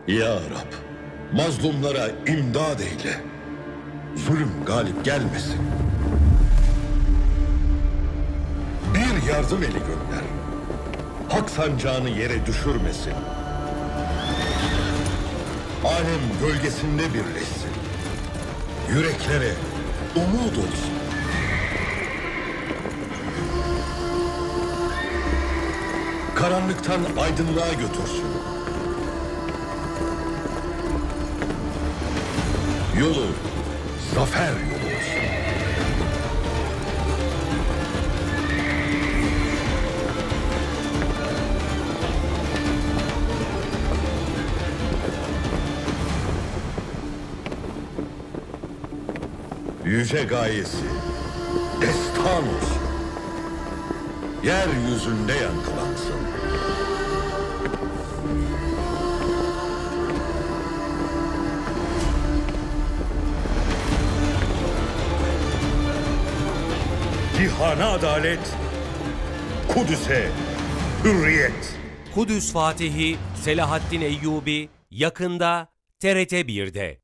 Ya Rab, mazlumlara imdad eyle. Zulüm galip gelmesin. Bir yardım eli gönder. Hak sancağını yere düşürmesin. Alem gölgesinde birleşsin. Yüreklere umut olsun. Karanlıktan aydınlığa götürsün. Yolu zafer yolu olsun. Yüce gayesi destan olsun. Yeryüzünde yankılansın. Cihana adalet, Kudüs'e hürriyet. Kudüs Fatihi Selahaddin Eyyubi yakında TRT 1'de.